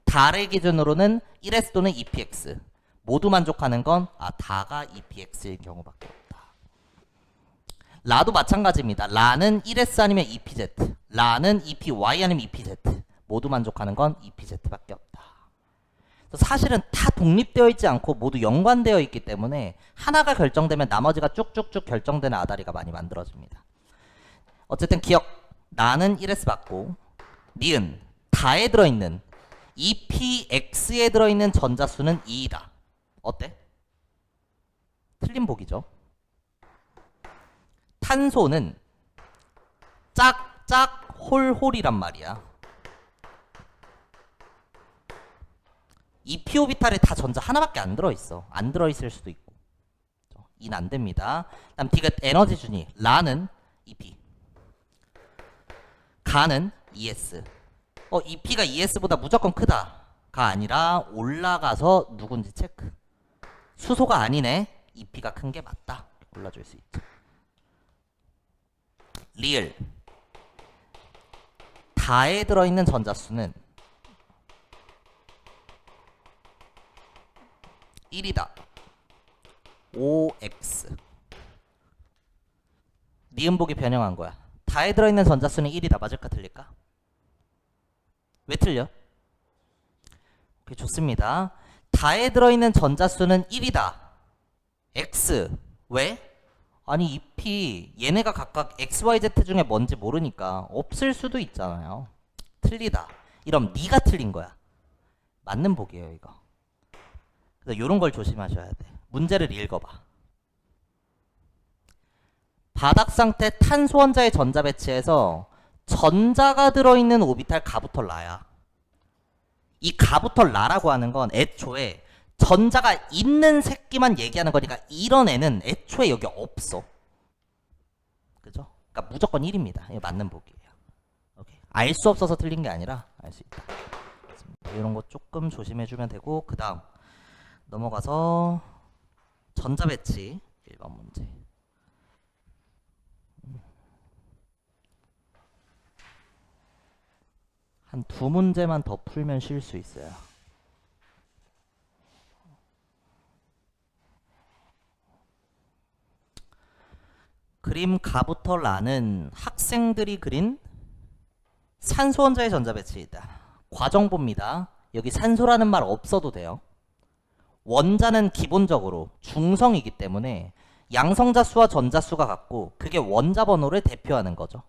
다를 기준으로는 1S 또는 2PX. 모두 만족하는 건 다가 2PX일 경우밖에 없다. 라도 마찬가지입니다. 라는 1S 아니면 2PZ. 라는 2PY 아니면 2PZ. 모두 만족하는 건 2PZ밖에 없다. 사실은 다 독립되어 있지 않고 모두 연관되어 있기 때문에 하나가 결정되면 나머지가 쭉쭉쭉 결정되는 아다리가 많이 만들어집니다. 어쨌든 기억. 나는 1S 받고 니은 다에 들어있는 2PX에 들어있는 전자수는 2이다. 어때? 틀린 보기죠. 탄소는 짝짝 홀홀이란 말이야. 이 P오비탈에 다 전자 하나밖에 안 들어있어. 안 들어있을 수도 있고. 인 안 됩니다. 다음 디귿 에너지 준위. 라는 2P. 가는 ES. EP가 ES보다 무조건 크다가 아니라 올라가서 누군지 체크. 수소가 아니네. EP가 큰 게 맞다. 골라줄 수 있죠. 리을. 다에 들어있는 전자수는 1이다. OX. 니은복이 변형한 거야. 다에 들어있는 전자수는 1이다. 맞을까 틀릴까? 왜 틀려? 오케이, 좋습니다. 다에 들어있는 전자수는 1이다. X. 왜? 아니 이 P 얘네가 각각 XYZ 중에 뭔지 모르니까 없을 수도 있잖아요. 틀리다. 이러면 네가 틀린 거야. 맞는 복이에요 이거. 그래서 이런 걸 조심하셔야 돼. 문제를 읽어봐. 바닥 상태 탄소 원자의 전자 배치에서 전자가 들어있는 오비탈 가부터 라야. 이 가부터 라라고 하는 건 애초에 전자가 있는 새끼만 얘기하는 거니까 이런 애는 애초에 여기 없어. 그죠? 그러니까 무조건 1입니다. 이거 맞는 복이에요. 오케이. 알 수 없어서 틀린 게 아니라 알 수 있다. 이런 거 조금 조심해주면 되고 그 다음 넘어가서 전자 배치 1번 문제. 한 두 문제만 더 풀면 쉴 수 있어요. 그림 가부터 라는 학생들이 그린 산소 원자의 전자배치이다. 과정봅니다. 여기 산소라는 말 없어도 돼요. 원자는 기본적으로 중성이기 때문에 양성자수와 전자수가 같고 그게 원자 번호를 대표하는 거죠.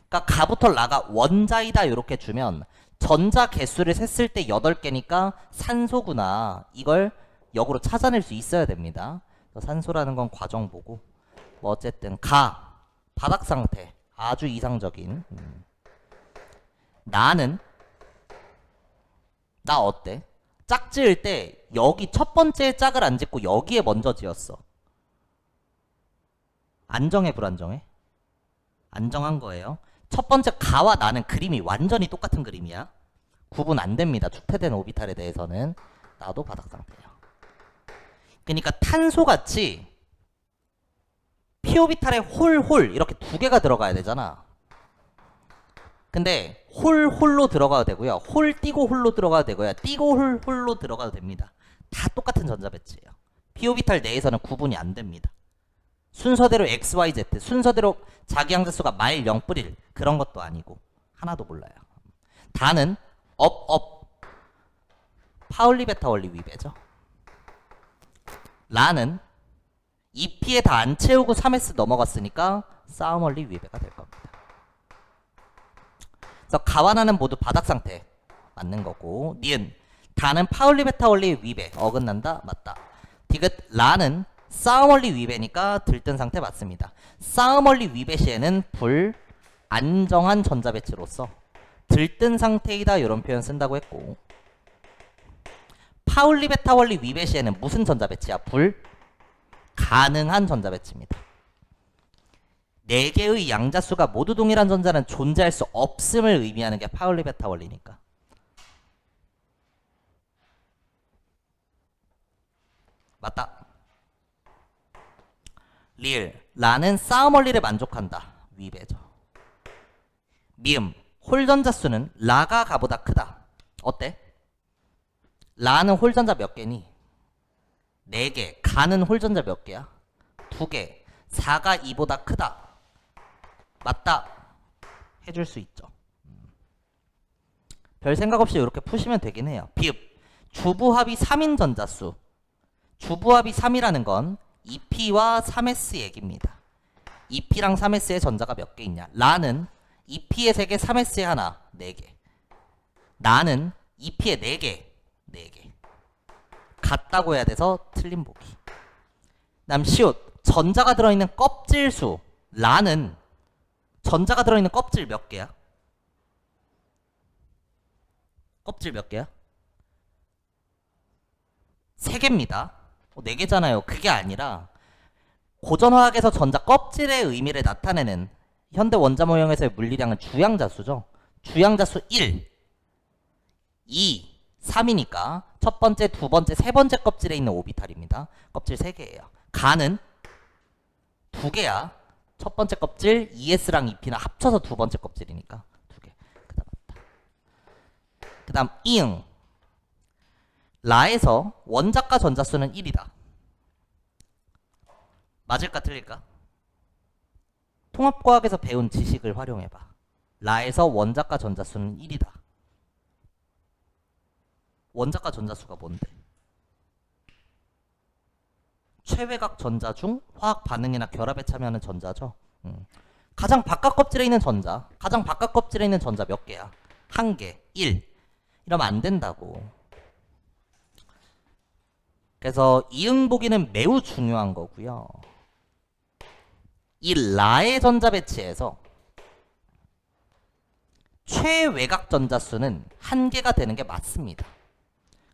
그러니까 가부터 라가 원자이다 이렇게 주면 전자 개수를 셌을 때 8개니까 산소구나. 이걸 역으로 찾아낼 수 있어야 됩니다. 산소라는 건 과정 보고 뭐 어쨌든 바닥 상태 아주 이상적인. 나는 나 어때? 짝 지을 때 여기 첫 번째에 짝을 안 짓고 여기에 먼저 지었어. 안정해 불안정해? 안정한 거예요. 첫 번째 가와 나는 그림이 완전히 똑같은 그림이야. 구분 안 됩니다. 축퇴된 오비탈에 대해서는. 나도 바닥 상태예요. 그러니까 탄소같이 p 오비탈에 홀 이렇게 두 개가 들어가야 되잖아. 근데 홀로 들어가도 되고요. 홀 띄고 홀로 들어가도 되고요. 띄고 홀로 들어가도 됩니다. 다 똑같은 전자 배치예요. p 오비탈 내에서는 구분이 안 됩니다. 순서대로 x, y, z 순서대로 자기 양자수가 말 0 뿌릴 그런 것도 아니고 하나도 몰라요. 다는 업 파울리 베타 원리 위배죠. 라는 2p에 다 안 채우고 3s 넘어갔으니까 싸움 원리 위배가 될 겁니다. 그래서 가와 나는 모두 바닥 상태 맞는 거고, 니은 다는 파울리 베타 원리 위배 어긋난다 맞다. 디귿 라는 싸움 원리 위배니까 들뜬 상태 맞습니다. 싸움 원리 위배 시에는 불안정한 전자 배치로서 들뜬 상태이다 이런 표현 쓴다고 했고, 파울리 베타 원리 위배 시에는 무슨 전자 배치야? 불가능한 전자 배치입니다. 4개의 양자수가 모두 동일한 전자는 존재할 수 없음을 의미하는 게 파울리 베타 원리니까. 맞다. 리을 라는 싸움 원리를 만족한다. 위배죠. 미음 홀전자수는 라가 가보다 크다. 어때? 라는 홀전자 몇 개니? 4개. 가는 홀전자 몇 개야? 2개. 4가 2보다 크다. 맞다. 해줄 수 있죠. 별 생각 없이 이렇게 푸시면 되긴 해요. 비읍 주부합이 3인 전자수. 주부합이 3이라는 건 2p와 3s 얘기입니다. 2p랑 3s의 전자가 몇 개 있냐? 라는 2p에 3개, 3s에 하나, 4개. 나는 2p에 4개, 4개. 같다고 해야 돼서 틀린 보기. 다음 시옷 전자가 들어있는 껍질수. 라는 전자가 들어있는 껍질 몇 개야? 껍질 몇 개야? 3개입니다. 4개잖아요. 그게 아니라 고전화학에서 전자 껍질의 의미를 나타내는 현대 원자 모형에서의 물리량은 주양자수죠. 주양자수 1, 2, 3이니까 첫 번째, 두 번째, 세 번째 껍질에 있는 오비탈입니다. 껍질 3개예요. 가는 2개야. 첫 번째 껍질 2s랑 2p는 합쳐서 두 번째 껍질이니까 2개. 그 다음 이응 라에서 원자과 전자수는 1이다. 맞을까 틀릴까? 통합과학에서 배운 지식을 활용해봐. 라에서 원자과 전자수는 1이다. 원자과 전자수가 뭔데? 최외각 전자 중 화학 반응이나 결합에 참여하는 전자죠. 가장 바깥 껍질에 있는 전자. 가장 바깥 껍질에 있는 전자 몇 개야? 1개, 1. 이러면 안 된다고. 그래서 이응 보기는 매우 중요한 거고요. 이 라의 전자 배치에서 최외각 전자수는 1개가 되는 게 맞습니다.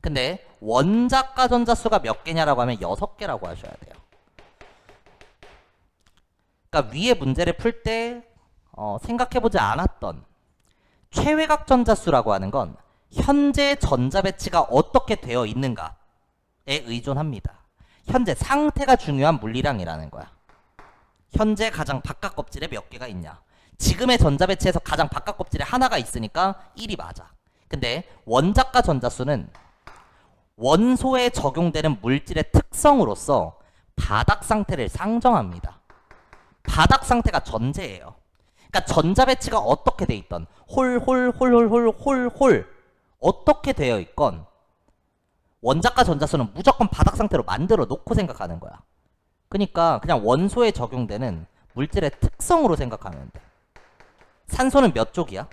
근데 원자과 전자수가 몇 개냐라고 하면 6개라고 하셔야 돼요. 그러니까 위에 문제를 풀 때 생각해보지 않았던 최외각 전자수라고 하는 건 현재 전자 배치가 어떻게 되어 있는가에 의존합니다. 현재 상태가 중요한 물리량이라는 거야. 현재 가장 바깥 껍질에 몇 개가 있냐. 지금의 전자배치에서 가장 바깥 껍질에 하나가 있으니까 1이 맞아. 근데 원자가 전자수는 원소에 적용되는 물질의 특성으로서 바닥 상태를 상정합니다. 바닥 상태가 전제예요. 그러니까 전자배치가 어떻게 돼 있던 홀 어떻게 되어 있건 원자가 전자수는 무조건 바닥 상태로 만들어 놓고 생각하는 거야. 그러니까 그냥 원소에 적용되는 물질의 특성으로 생각하면 돼. 산소는 몇 쪽이야?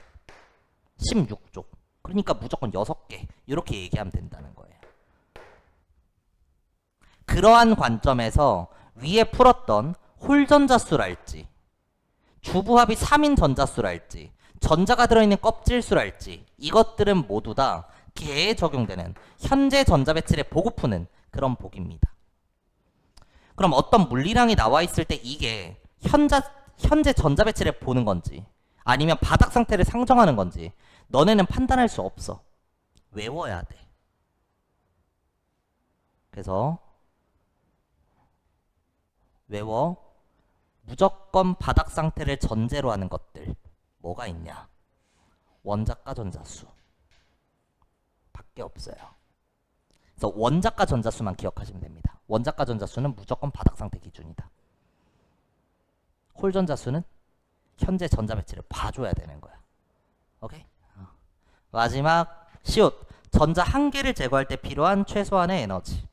16쪽. 그러니까 무조건 6개. 이렇게 얘기하면 된다는 거예요. 그러한 관점에서 위에 풀었던 홀전자수랄지 주부합이 3인 전자수랄지 전자가 들어있는 껍질수랄지 이것들은 모두 다 개에 적용되는 현재 전자배치를 보고 푸는 그런 보기입니다. 그럼 어떤 물리량이 나와 있을 때 이게 현재 전자배치를 보는 건지 아니면 바닥 상태를 상정하는 건지 너네는 판단할 수 없어. 외워야 돼. 그래서 외워. 무조건 바닥 상태를 전제로 하는 것들 뭐가 있냐? 원자가 전자수 밖에 없어요. 그래서 원자가 전자수만 기억하시면 됩니다. 원자가 전자수는 무조건 바닥 상태 기준이다. 홀 전자수는 현재 전자배치를 봐줘야 되는 거야. 오케이? 마지막 시옷. 전자 한 개를 제거할 때 필요한 최소한의 에너지.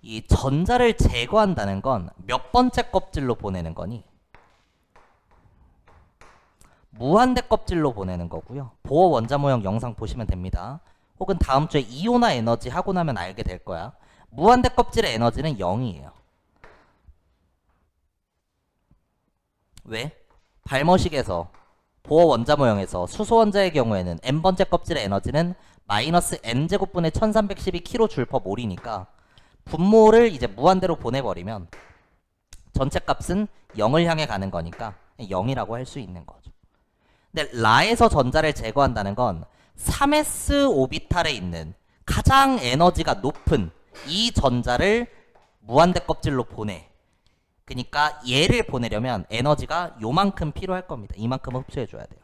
이 전자를 제거한다는 건 몇 번째 껍질로 보내는 거니? 무한대 껍질로 보내는 거고요. 보어 원자 모형 영상 보시면 됩니다. 혹은 다음 주에 이온화 에너지 하고 나면 알게 될 거야. 무한대 껍질의 에너지는 0이에요. 왜? 발머식에서 보어 원자 모형에서 수소 원자의 경우에는 n번째 껍질의 에너지는 마이너스 n제곱분의 1312kJ몰이니까 분모를 이제 무한대로 보내버리면 전체 값은 0을 향해 가는 거니까 0이라고 할 수 있는 거죠. 근데 라에서 전자를 제거한다는 건 3s 오비탈에 있는 가장 에너지가 높은 이 전자를 무한대 껍질로 보내. 그러니까 얘를 보내려면 에너지가 요만큼 필요할 겁니다. 이만큼 흡수해줘야 돼요.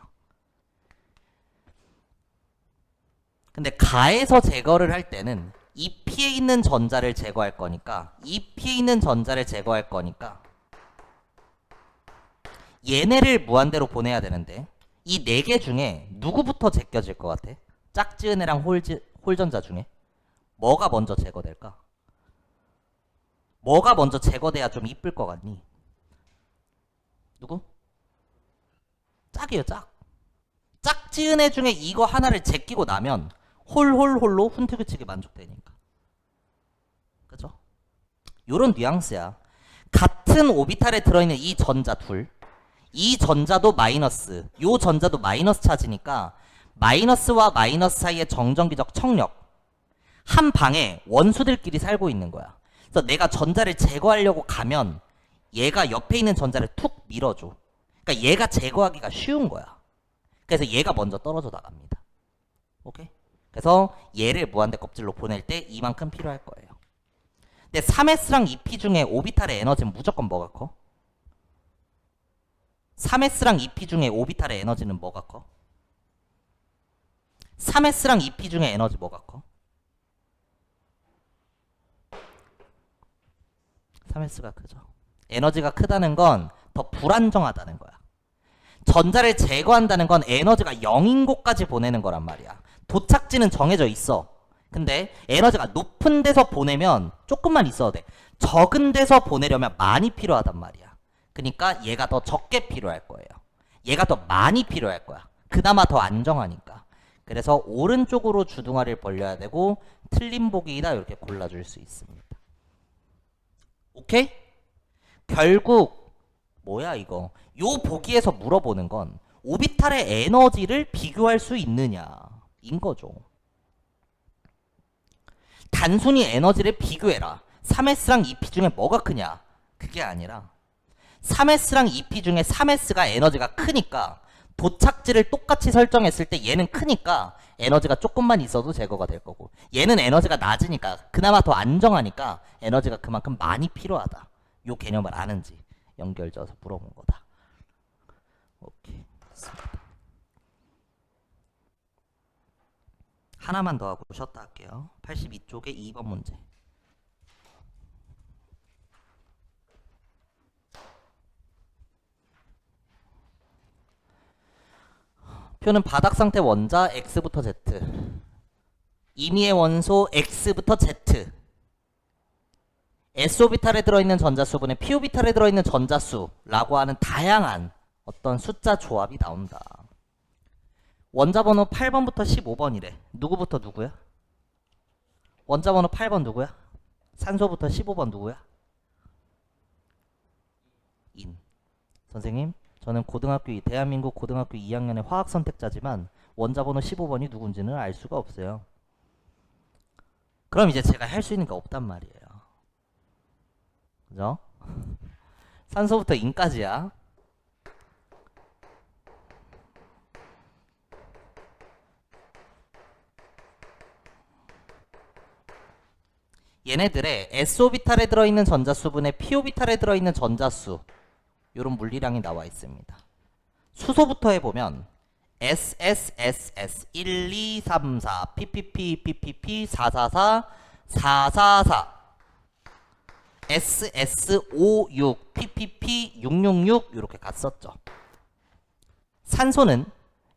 근데 가에서 제거를 할 때는 이 P에 있는 전자를 제거할 거니까 이 P에 있는 전자를 제거할 거니까 얘네를 무한대로 보내야 되는데 이 4개 중에 누구부터 제껴질 것 같아? 짝지은 애랑 홀전자 중에 뭐가 먼저 제거될까? 뭐가 먼저 제거돼야 좀 이쁠 것 같니? 누구? 짝이에요, 짝. 짝지은 애 중에 이거 하나를 제끼고 나면 홀로 훈트규칙이 만족되니까. 그죠? 요런 뉘앙스야. 같은 오비탈에 들어있는 이 전자 둘, 이 전자도 마이너스, 요 전자도 마이너스 차지니까 마이너스와 마이너스 사이의 정전기적 청력. 한 방에 원수들끼리 살고 있는 거야. 그래서 내가 전자를 제거하려고 가면 얘가 옆에 있는 전자를 툭 밀어줘. 그러니까 얘가 제거하기가 쉬운 거야. 그래서 얘가 먼저 떨어져 나갑니다. 오케이? 그래서 얘를 무한대 껍질로 보낼 때 이만큼 필요할 거예요. 근데 3s랑 2p 중에 오비탈의 에너지는 무조건 뭐가 커? 3s랑 2p 중에 오비탈의 에너지는 뭐가 커? 3s랑 2p 중에 에너지 뭐가 커? 3s가 크죠. 에너지가 크다는 건 더 불안정하다는 거야. 전자를 제거한다는 건 에너지가 0인 곳까지 보내는 거란 말이야. 도착지는 정해져 있어. 근데 에너지가 높은 데서 보내면 조금만 있어도 돼. 적은 데서 보내려면 많이 필요하단 말이야. 그러니까 얘가 더 적게 필요할 거예요. 얘가 더 많이 필요할 거야. 그나마 더 안정하니까. 그래서 오른쪽으로 주둥아리를 벌려야 되고 틀린 보기이다 이렇게 골라줄 수 있습니다. 오케이? 결국 뭐야 이거? 요 보기에서 물어보는 건 오비탈의 에너지를 비교할 수 있느냐인 거죠. 단순히 에너지를 비교해라. 3s랑 2p 중에 뭐가 크냐? 그게 아니라 3s랑 2p 중에 3s가 에너지가 크니까 도착지를 똑같이 설정했을 때 얘는 크니까 에너지가 조금만 있어도 제거가 될 거고, 얘는 에너지가 낮으니까 그나마 더 안정하니까 에너지가 그만큼 많이 필요하다. 요 개념을 아는지 연결져서 물어본 거다. 오케이. 됐습니다. 하나만 더 하고 쉬었다 할게요. 82쪽에 2번 문제. 표는 바닥 상태 원자 X부터 Z, 임의의 원소 X부터 Z, S오비탈에 들어있는 전자수분의 P오비탈에 들어있는 전자수라고 하는 다양한 어떤 숫자 조합이 나온다. 원자 번호 8번부터 15번이래. 누구부터 누구야? 원자 번호 8번 누구야? 산소부터 15번 누구야? 인. 선생님, 저는 대한민국 고등학교 2학년의 화학 선택자지만 원자 번호 15번이 누군지는 알 수가 없어요. 그럼 이제 제가 할 수 있는 게 없단 말이에요. 그죠? 산소부터 인까지야. 얘네들의 S오비탈에 들어있는 전자수분의 P오비탈에 들어있는 전자수, 요런 물리량이 나와 있습니다. 수소부터 해보면 SSSS 1, 2, 3, 4 PPP, PPP 444 444 SS56 PPP 666 이렇게 갔었죠. 산소는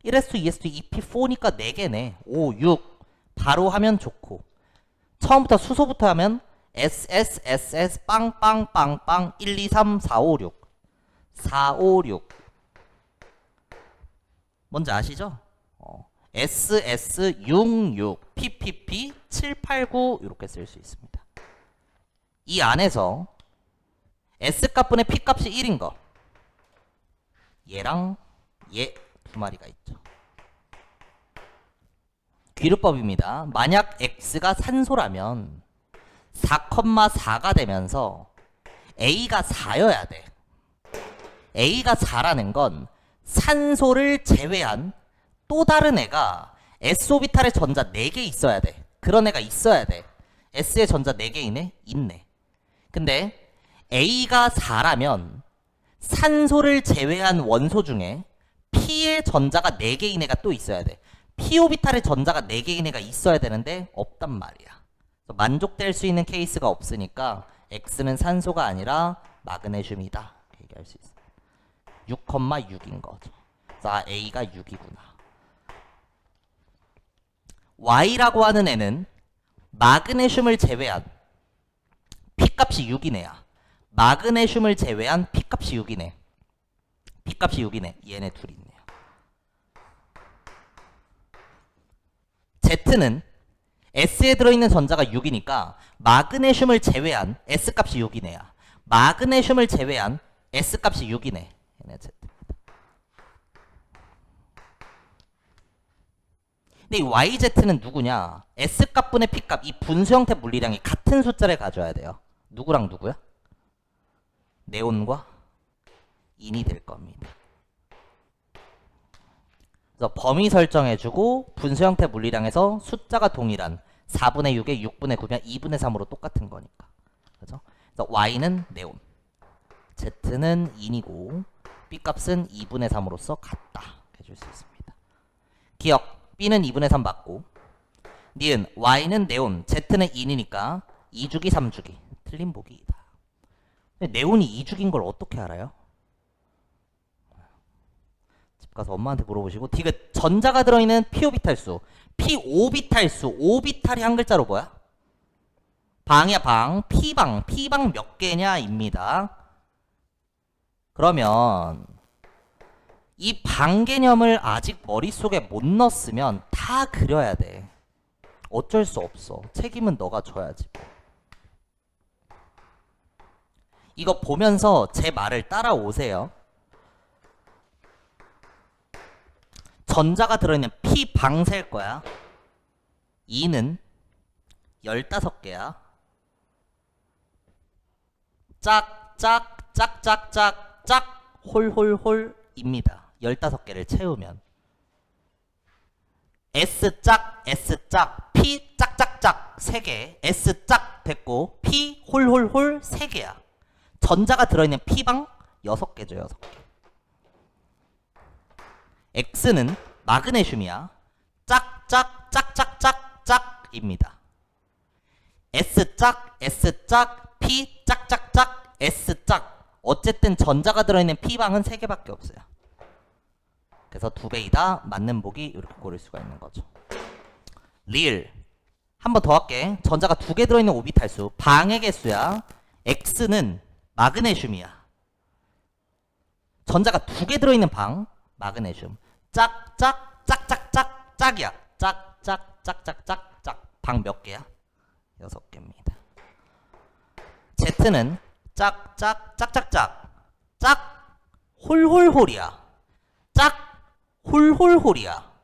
1s2, 2s2, 2p4니까 4개네. 5, 6 바로 하면 좋고, 처음부터 수소부터 하면 SSSS 빵빵빵빵 1, 2, 3, 4, 5, 6 456 뭔지 아시죠? SS66 PPP 789 이렇게 쓸 수 있습니다. 이 안에서 S값분의 P값이 1인 거, 얘랑 얘 두 마리가 있죠. 귀르법입니다. 만약 X가 산소라면 4,4가 되면서 A가 4여야 돼. A가 4라는 건 산소를 제외한 또 다른 애가 S오비탈의 전자 4개 있어야 돼. 그런 애가 있어야 돼. S의 전자 4개이네? 있네. 근데 A가 4라면 산소를 제외한 원소 중에 P의 전자가 4개인 애가 또 있어야 돼. P오비탈의 전자가 4개인 애가 있어야 되는데 없단 말이야. 만족될 수 있는 케이스가 없으니까 X는 산소가 아니라 마그네슘이다. 얘기할 수 있어. 6,6인 거죠. 그래서 A가 6이구나. Y라고 하는 애는 마그네슘을 제외한 P값이 6인 애야. 마그네슘을 제외한 P값이 6이네. P값이 6이네. 얘네 둘이 있네요. Z는 S에 들어있는 전자가 6이니까 마그네슘을 제외한 S값이 6이네야. 마그네슘을 제외한 S값이 6이네. 얘네 Z. 근데 이 YZ는 누구냐? S값분의 P값, 이 분수 형태 물리량이 같은 숫자를 가져야 돼요. 누구랑 누구야? 네온과 인이 될 겁니다. 그래서 범위 설정해주고 분수 형태 물리량에서 숫자가 동일한 4분의 6에 6분의 9면 2분의 3으로 똑같은 거니까. 그죠? 그래서 Y는 네온, Z는 인이고 B값은 2분의 3으로서 같다. 해줄 수 있습니다. 기억, B는 2분의 3 맞고, 니은 Y는 네온, Z는 인이니까 2주기 3주기. 틀린 보기이다. 근데 네온이 2주기인 걸 어떻게 알아요? 집 가서 엄마한테 물어보시고. 디귿, 전자가 들어있는 P오비탈 수, P5비탈 수. 5비탈이 한 글자로 뭐야? 방이야 방. P방 몇 개냐 입니다. 그러면 이 방 개념을 아직 머릿속에 못 넣었으면 다 그려야 돼. 어쩔 수 없어. 책임은 너가 져야지. 이거 보면서 제 말을 따라오세요. 전자가 들어있는 P방 셀 거야. 2는 15개야. 짝짝짝짝짝짝 홀홀홀입니다. 15개를 채우면 S짝, S짝, P 짝짝짝 3개, S짝 됐고 P 홀홀홀 3개야. 전자가 들어있는 P방 6개죠. 6개. X는 마그네슘이야. 짝짝 짝짝짝 짝입니다. S짝, S짝, P 짝짝짝, S짝. 어쨌든 전자가 들어있는 P방은 3개밖에 없어요. 그래서 2배이다. 맞는 보기 이렇게 고를 수가 있는 거죠. 리을. 한 번 더 할게. 전자가 2개 들어있는 오비탈수. 방의 개수야. X는 마그네슘이야. 전자가 2개 들어있는 방. 마그네슘. 짝짝 짝짝짝 짝이야. 짝짝 짝짝짝 짝. 방 몇 개야? 6개입니다. Z는 짝짝 짝짝짝 짝 홀홀홀이야. 짝 홀홀홀이야.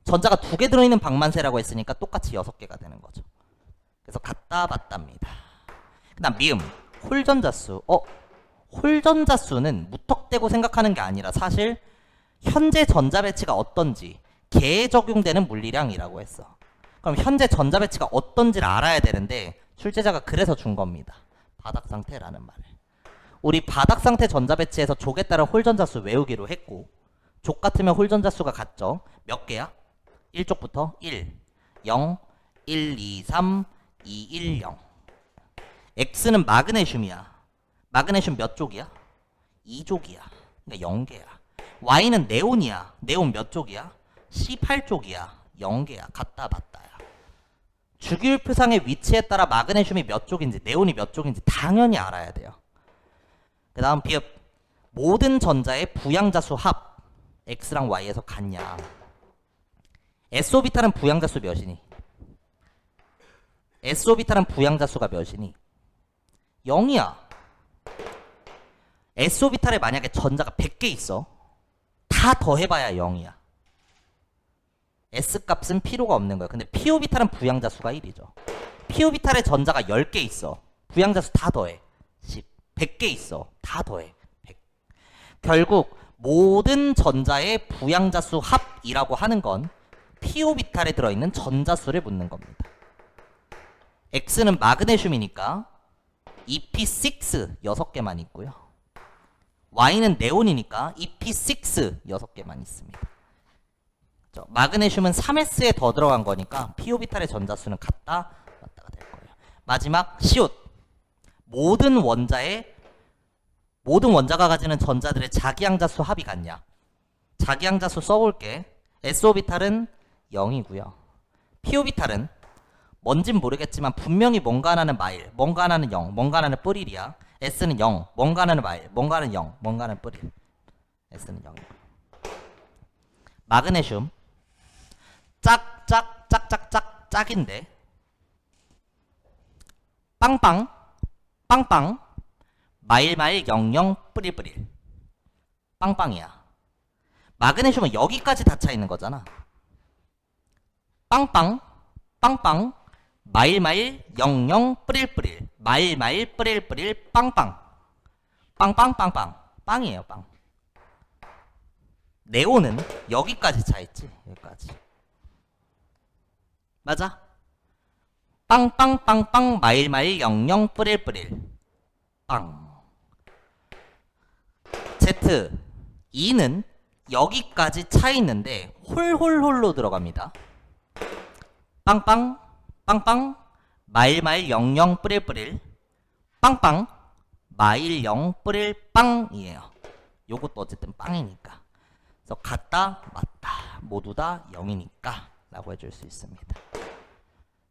전자가 2개 들어있는 방만 세라고 했으니까 똑같이 6개가 되는 거죠. 그래서 같다 맞답니다. 그 다음 미음 홀전자수. 홀전자수는 무턱대고 생각하는 게 아니라 사실 현재 전자 배치가 어떤지 개에 적용되는 물리량이라고 했어. 그럼 현재 전자 배치가 어떤지를 알아야 되는데 출제자가 그래서 준 겁니다. 바닥 상태라는 말을. 우리 바닥 상태 전자 배치에서 족에 따라 홀전자수 외우기로 했고, 족 같으면 홀전자수가 같죠. 몇 개야? 1족부터 1, 0, 1, 2, 3, 2, 1, 0. X는 마그네슘이야. 마그네슘 몇 족이야? 2족이야. 그러니까 0개야. Y는 네온이야. 네온 몇 족이야? 18족이야. 0개야. 같다 맞다야. 주기율표상의 위치에 따라 마그네슘이 몇 족인지 네온이 몇 족인지 당연히 알아야 돼요. 그 다음 비읍. 모든 전자의 부양자수 합 X랑 Y에서 같냐. S오비탈은 부양자수 몇이니? S오비탈은 부양자수가 몇이니? 0이야. S오비탈에 만약에 전자가 100개 있어. 다 더해봐야 0이야. S값은 필요가 없는 거야. 근데 P오비탈은 부양자수가 1이죠. P오비탈에 전자가 10개 있어. 부양자수 다 더해. 10. 100개 있어. 다 더해. 100. 결국 모든 전자의 부양자수 합이라고 하는 건 P오비탈에 들어있는 전자수를 묻는 겁니다. X는 마그네슘이니까 EP6 6개만 있고요. Y는 네온이니까 EP6 6개만 있습니다. 마그네슘은 3S에 더 들어간 거니까 P오비탈의 전자수는 같다 맞다가 될 거예요. 마지막 시옷. 모든 원자가 가지는 전자들의 자기양자수 합이 같냐. 자기양자수 써볼게. S오비탈은 0이고요. P오비탈은 뭔진 모르겠지만 분명히 뭔가 하나는 마일, 뭔가 하나는 0, 뭔가 하나는 뿌릴이야. S는 0, 뭔가 하나는 마일, 뭔가 하나는 0, 뭔가 하나는 뿌릴. S는 0이고. 마그네슘 짝짝짝짝짝 짝인데 빵빵 빵빵 마일마일 00 뿌릴뿌릴 빵빵이야. 마그네슘은 여기까지 다 차 있는 거잖아. 빵빵 빵빵 마일마일 00 뿌릴뿌릴 마일마일 뿌릴뿌릴 빵빵 빵빵빵빵 빵이에요. 빵. 네온은 여기까지 차 있지. 여기까지. 맞아? 빵빵빵빵 마일마일 00 뿌릴뿌릴 빵. Z 2는 여기까지 차 있는데 홀홀홀로 들어갑니다. 빵빵 빵빵 마일마일 00 뿌릴뿌릴 빵빵 마일 0 뿌릴 빵이에요. 요것도 어쨌든 빵이니까. 그래서 같다 맞다 모두 다 0이니까 라고 해줄 수 있습니다.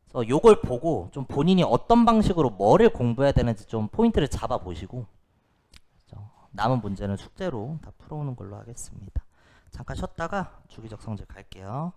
그래서 요걸 보고 좀 본인이 어떤 방식으로 뭐를 공부해야 되는지 좀 포인트를 잡아 보시고 남은 문제는 숙제로 다 풀어오는 걸로 하겠습니다. 잠깐 쉬었다가 주기적 성질 갈게요.